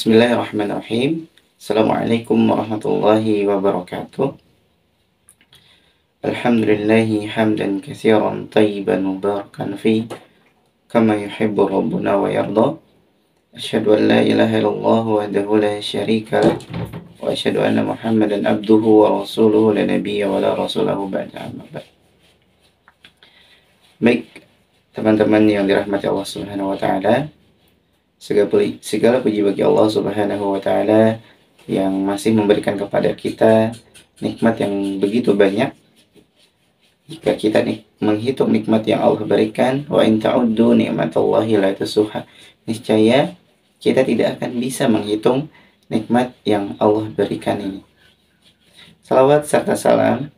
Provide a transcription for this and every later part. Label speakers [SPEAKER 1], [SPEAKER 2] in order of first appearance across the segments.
[SPEAKER 1] Bismillahirrahmanirrahim. Assalamualaikum warahmatullahi wabarakatuh. Alhamdulillahi hamdan katsiran tayyiban mubarakan fi kama yuhibbu rabbuna wa yarda. Asyhadu an la ilaha illallah wahdahu la syarika lah wa asyhadu anna Muhammadan abduhu wa rasuluhu la nabiyya wa la rasulahu ba'da, amma ba'd. Baik, teman-teman yang dirahmati Allah Subhanahu wa taala, segala puji bagi Allah Subhanahu wa taala yang masih memberikan kepada kita nikmat yang begitu banyak. Jika kita menghitung nikmat yang Allah berikan, wa in ta'uddu ni'matallahi la tusuha, niscaya kita tidak akan bisa menghitung nikmat yang Allah berikan ini. Salawat serta salam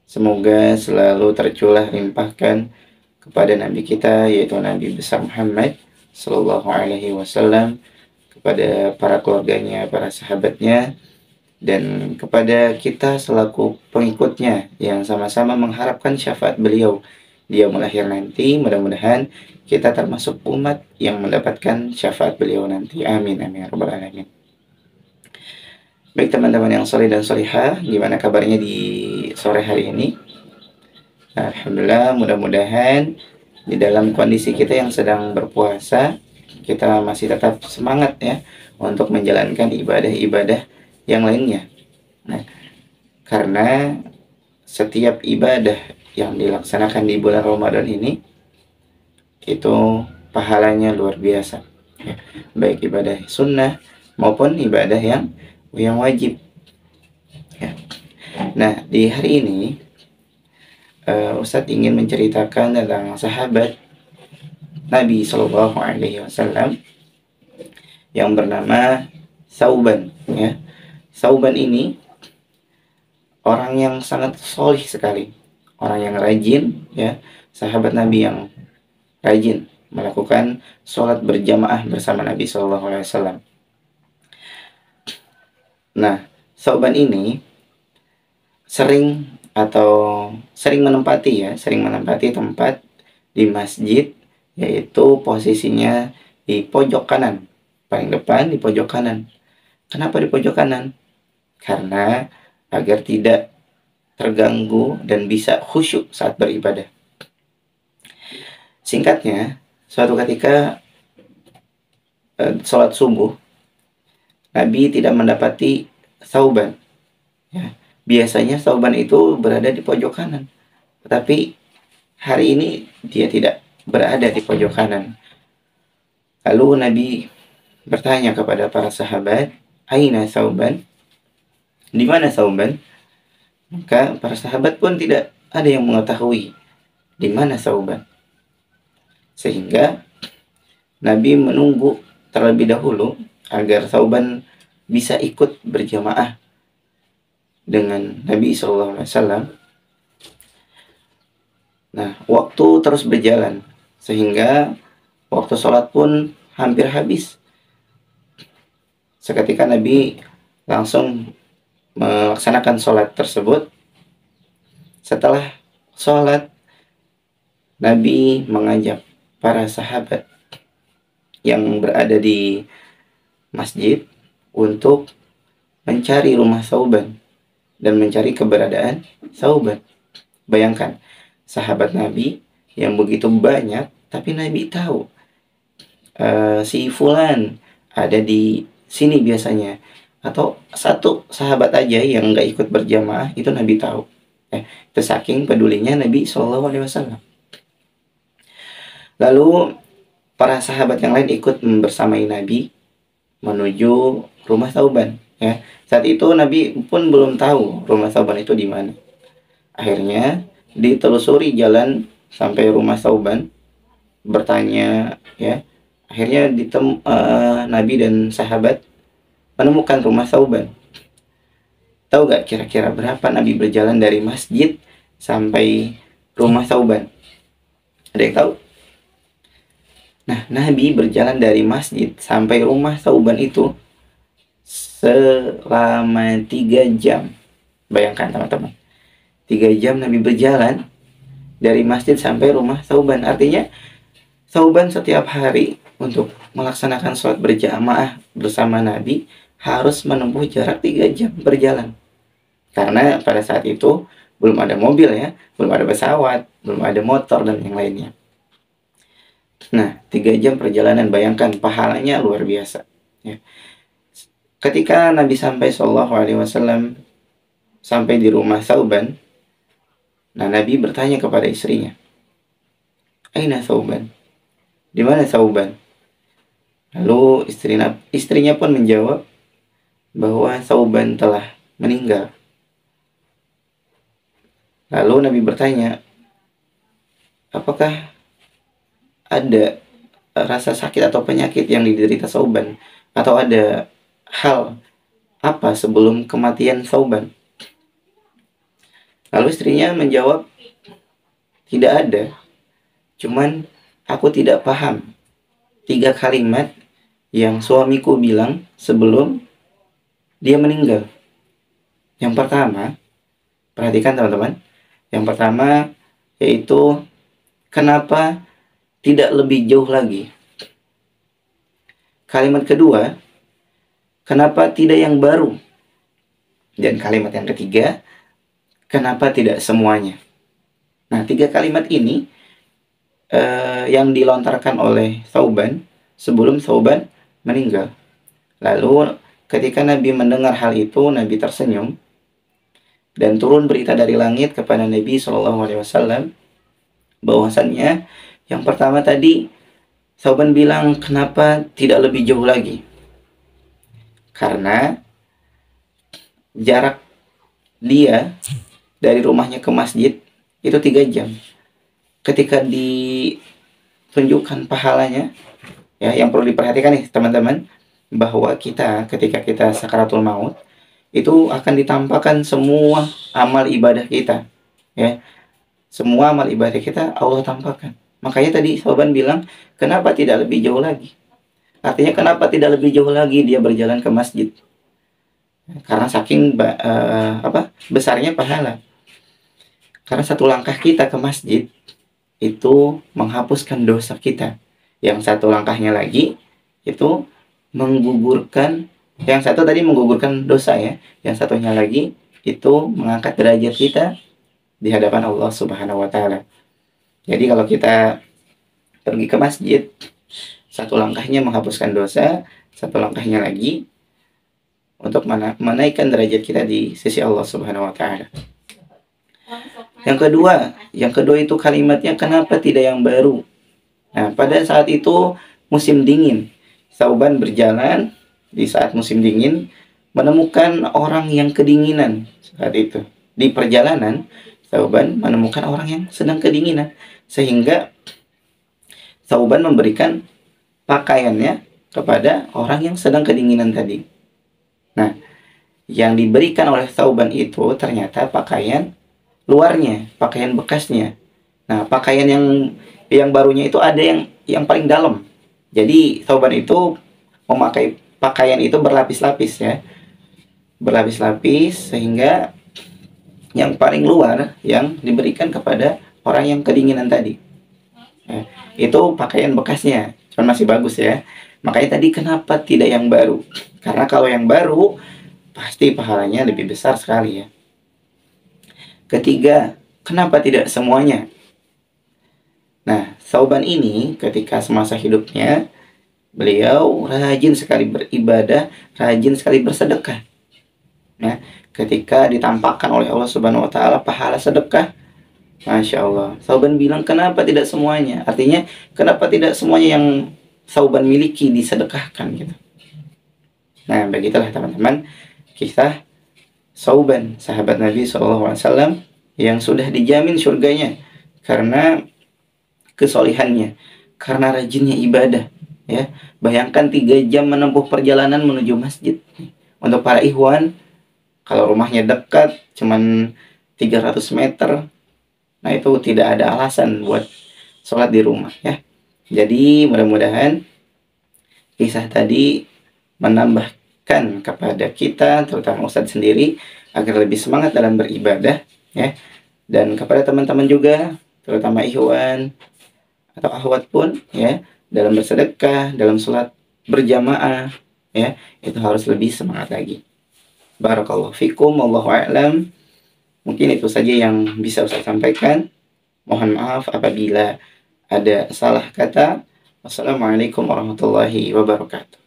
[SPEAKER 1] semoga selalu tercurah limpahkan kepada Nabi kita, yaitu Nabi besar Muhammad Sallallahu Alaihi Wasallam, kepada para keluarganya, para sahabatnya, dan kepada kita selaku pengikutnya yang sama-sama mengharapkan syafaat beliau di yaumul akhir nanti. Mudah-mudahan kita termasuk umat yang mendapatkan syafaat beliau nanti. Amin, amin, ya rabbal alamin. Baik teman-teman yang soleh dan solihah, gimana kabarnya di sore hari ini? Alhamdulillah, mudah-mudahan di dalam kondisi kita yang sedang berpuasa, kita masih tetap semangat ya untuk menjalankan ibadah-ibadah yang lainnya. Nah, karena setiap ibadah yang dilaksanakan di bulan Ramadan ini itu pahalanya luar biasa ya. Baik ibadah sunnah maupun ibadah yang wajib ya. Nah, di hari ini Ustadz ingin menceritakan tentang sahabat Nabi Shallallahu Alaihi Wasallam yang bernama Thauban ya. Thauban ini orang yang sangat solih sekali, orang yang rajin ya, sahabat Nabi yang rajin melakukan sholat berjamaah bersama Nabi Shallallahu Alaihi Wasallam. Nah, Thauban ini sering menempati tempat di masjid, yaitu posisinya di pojok kanan, paling depan di pojok kanan. Kenapa di pojok kanan? Karena agar tidak terganggu dan bisa khusyuk saat beribadah. Singkatnya, suatu ketika sholat subuh, Nabi tidak mendapati Thauban ya. Biasanya Thauban itu berada di pojok kanan, tetapi hari ini dia tidak berada di pojok kanan. Lalu Nabi bertanya kepada para sahabat, "Aina Thauban?" Di mana Thauban? Maka para sahabat pun tidak ada yang mengetahui di mana Thauban. Sehingga Nabi menunggu terlebih dahulu agar Thauban bisa ikut berjamaah dengan Nabi SAW. Nah, waktu terus berjalan sehingga waktu sholat pun hampir habis. Seketika Nabi langsung melaksanakan sholat tersebut. Setelah sholat, Nabi mengajak para sahabat yang berada di masjid untuk mencari rumah Thauban dan mencari keberadaan Thauban. Bayangkan, sahabat Nabi yang begitu banyak, tapi Nabi tahu si fulan ada di sini biasanya, atau satu sahabat aja yang nggak ikut berjamaah itu Nabi tahu. Itu saking pedulinya Nabi SAW. Lalu para sahabat yang lain ikut bersamai Nabi menuju rumah Thauban ya. Saat itu Nabi pun belum tahu rumah Thauban itu di mana. Akhirnya ditelusuri jalan sampai rumah Thauban, bertanya ya. Akhirnya Nabi dan sahabat menemukan rumah Thauban. Tahu gak kira-kira berapa Nabi berjalan dari masjid sampai rumah Thauban? Ada yang tahu? Nah, Nabi berjalan dari masjid sampai rumah Thauban itu selama 3 jam. Bayangkan teman-teman, 3 jam Nabi berjalan dari masjid sampai rumah Thauban. Artinya Thauban setiap hari untuk melaksanakan sholat berjamaah bersama Nabi harus menempuh jarak 3 jam berjalan. Karena pada saat itu belum ada mobil ya, belum ada pesawat, belum ada motor dan yang lainnya. Nah, 3 jam perjalanan, bayangkan pahalanya luar biasa. Ya. Ketika Nabi sampai Shallallahu Alaihi Wasallam sampai di rumah Thauban, nah Nabi bertanya kepada istrinya, Aina Thauban? Di mana Thauban? Lalu istrinya pun menjawab bahwa Thauban telah meninggal. Lalu Nabi bertanya, apakah ada rasa sakit atau penyakit yang diderita Thauban? Atau ada hal apa sebelum kematian Thauban? Lalu istrinya menjawab, tidak ada. Cuman aku tidak paham 3 kalimat yang suamiku bilang sebelum dia meninggal. Yang pertama, perhatikan teman-teman. Yang pertama yaitu, kenapa tidak lebih jauh lagi? Kalimat kedua, kenapa tidak yang baru? Dan kalimat yang ketiga, kenapa tidak semuanya? Nah, 3 kalimat ini yang dilontarkan oleh Thauban sebelum Thauban meninggal. Lalu ketika Nabi mendengar hal itu, Nabi tersenyum dan turun berita dari langit kepada Nabi SAW bahwasannya yang pertama tadi Thauban bilang, kenapa tidak lebih jauh lagi? Karena jarak dia dari rumahnya ke masjid itu 3 jam. Ketika ditunjukkan pahalanya, ya, yang perlu diperhatikan nih teman-teman, bahwa kita ketika kita sakaratul maut itu akan ditampakkan semua amal ibadah kita, ya, semua amal ibadah kita Allah tampakkan. Makanya tadi Thauban bilang, kenapa tidak lebih jauh lagi? Artinya kenapa tidak lebih jauh lagi dia berjalan ke masjid? Karena saking besarnya pahala. Karena 1 langkah kita ke masjid itu menghapuskan dosa kita. Yang 1 langkahnya lagi itu menggugurkan, yang satu tadi menggugurkan dosa ya, yang satunya lagi itu mengangkat derajat kita di hadapan Allah Subhanahu wa taala. Jadi kalau kita pergi ke masjid, 1 langkahnya menghapuskan dosa, 1 langkahnya lagi untuk menaikkan derajat kita di sisi Allah Subhanahu wa taala. Yang kedua itu kalimatnya, kenapa tidak yang baru? Nah, pada saat itu musim dingin. Thauban berjalan di saat musim dingin, menemukan orang yang kedinginan saat itu. Di perjalanan, Thauban menemukan orang yang sedang kedinginan. Sehingga Thauban memberikan pakaiannya kepada orang yang sedang kedinginan tadi. Nah, yang diberikan oleh Thauban itu ternyata pakaian luarnya, pakaian bekasnya. Nah, pakaian yang barunya itu ada yang paling dalam. Jadi Thauban itu memakai pakaian itu berlapis-lapis ya. Berlapis-lapis sehingga yang paling luar yang diberikan kepada orang yang kedinginan tadi. Nah, itu pakaian bekasnya, cuman masih bagus ya. Makanya tadi kenapa tidak yang baru? Karena kalau yang baru pasti pahalanya lebih besar sekali ya. Ketiga, kenapa tidak semuanya? Nah, Thauban ini ketika semasa hidupnya beliau rajin sekali beribadah, rajin sekali bersedekah. Nah, ketika ditampakkan oleh Allah Subhanahu wa taala pahala sedekah, Masya Allah, Thauban bilang, kenapa tidak semuanya? Artinya, kenapa tidak semuanya yang Thauban miliki disedekahkan gitu. Nah, begitulah teman-teman kisah Thauban, sahabat Nabi SAW yang sudah dijamin surganya karena kesolihannya, karena rajinnya ibadah. Ya, bayangkan 3 jam menempuh perjalanan menuju masjid. Untuk para ikhwan, kalau rumahnya dekat, cuman 300 meter, nah itu tidak ada alasan buat sholat di rumah ya. Jadi mudah-mudahan kisah tadi menambahkan kepada kita, terutama Ustadz sendiri, agar lebih semangat dalam beribadah ya. Dan kepada teman-teman juga, terutama ikhwan atau akhwat pun ya, dalam bersedekah, dalam sholat berjamaah, ya, itu harus lebih semangat lagi. Barakallahu fikum, wallahu a'lam. Mungkin itu saja yang bisa Ustaz sampaikan. Mohon maaf apabila ada salah kata. Wassalamualaikum warahmatullahi wabarakatuh.